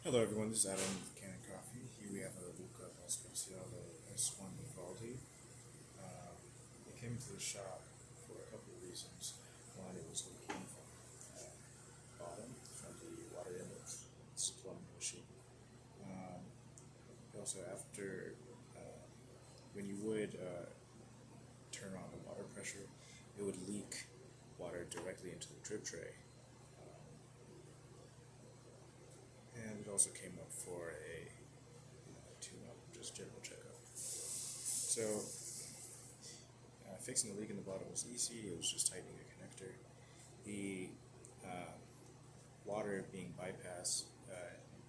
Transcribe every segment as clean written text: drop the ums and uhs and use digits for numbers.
Hello everyone, this is Adam with Kanen Coffee. Here we have a Luca Spaziale S1 Vivaldi. It came to the shop for a couple of reasons. One, it was leaking from bottom from the water inlet. It's a plumbing machine. Also, after when you would turn on the water pressure, it would leak water directly into the drip tray. And it also came up for a tune-up, just general checkup. So, fixing the leak in the bottom was easy. It was just tightening the connector. The water being bypassed,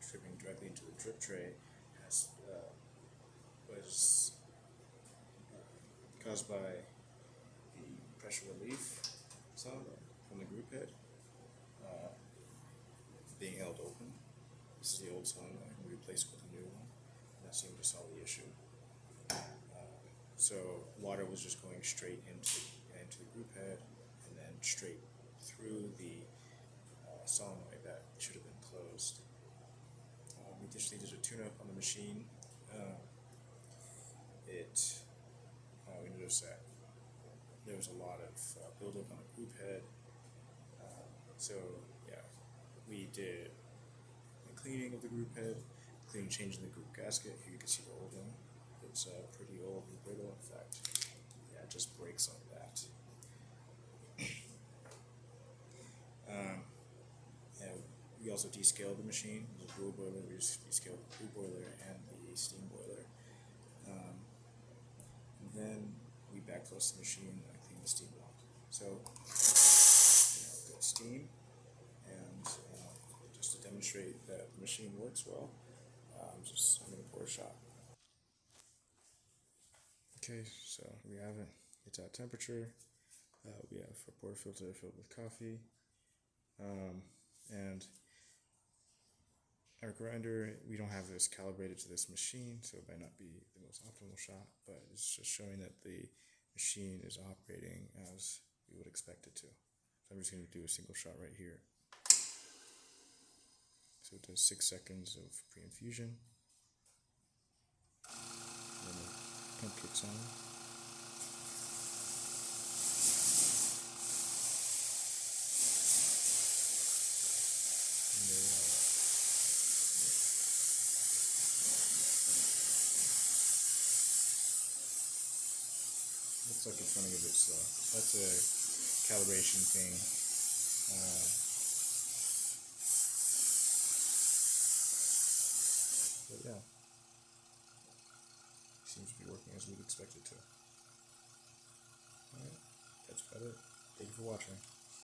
dripping directly into the drip tray, was caused by the pressure relief solenoid from the Grouphead being held open. This is the old solenoid, and we replaced it with a new one. That seemed to solve the issue. So water was just going straight into the Grouphead and then straight through the solenoid that should have been closed. We just needed a tune-up on the machine. We noticed that there was a lot of buildup on the Grouphead. So yeah, we did cleaning of the Grouphead, changing the group gasket. Here you can see the old one. It's pretty old and brittle. In fact, yeah, it just breaks like that. Yeah, we also descaled the machine. It was a brew boiler. We just descaled the brew boiler and the steam boiler. And then we backflush the machine and clean the steam block. So, good steam. And just to demonstrate that the machine works well, I'm going to pour a shot. Okay, so we have it. It's at temperature. We have a pour filter filled with coffee. And our grinder, we don't have this calibrated to this machine, so it might not be the most optimal shot, but it's just showing that the machine is operating as we would expect it to. So I'm just going to do a single shot right here. So it does 6 seconds of pre-infusion. Then the pump kicks on. And there we have it. Looks like it's running a bit slow. That's a calibration thing. But yeah, seems to be working as we'd expect it to. Alright, that's about it. Thank you for watching.